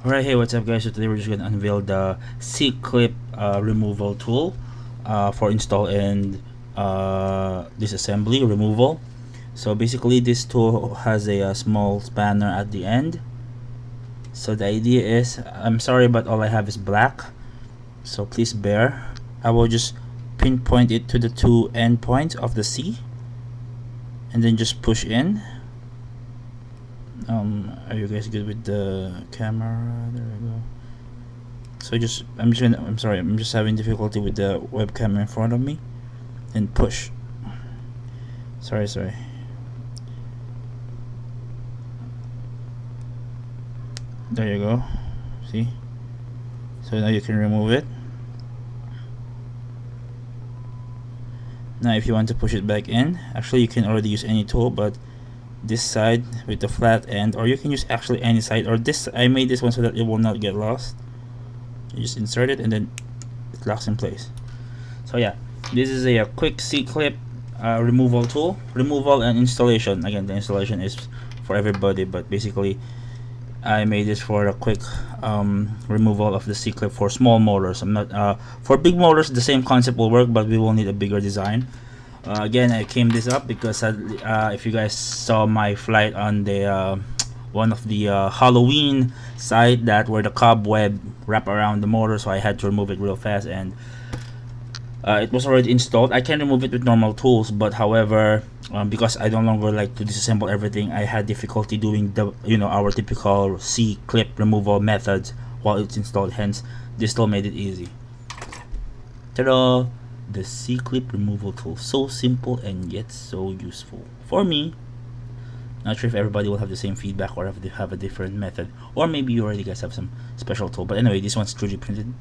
Alright, hey, what's up guys? So today we're just going to unveil the C-clip removal tool for install and disassembly removal. So basically this tool has a small spanner at the end. So the idea is, I'm sorry but all I have is black, so please bear. I will just pinpoint it to the two endpoints of the C and then just push in. Are you guys good with the camera? There we go. So I'm just having difficulty with the webcam in front of me. And push. Sorry. There you go. See? So now you can remove it. Now if you want to push it back in, actually you can already use any tool, but this side with the flat end, or you can use actually any side, or this, I made this one so that it will not get lost. You just insert it and then it locks in place. So yeah, this is a quick C-clip removal tool, removal and installation. Again, the installation is for everybody, but basically I made this for a quick removal of the C-clip for small motors. I'm not for big motors, the same concept will work, but we will need a bigger design. Again, I came this up because if you guys saw my flight on the one of the Halloween site that where the cobweb wrap around the motor, so I had to remove it real fast, and it was already installed. I can remove it with normal tools, but however, because I no longer like to disassemble everything, I had difficulty doing the our typical C-clip removal methods while it's installed. Hence, this tool made it easy. Ta-da! The C-clip removal tool, so simple and yet so useful for me. Not sure if everybody will have the same feedback or have a different method, or maybe you already guys have some special tool. But anyway, this one's 3D printed.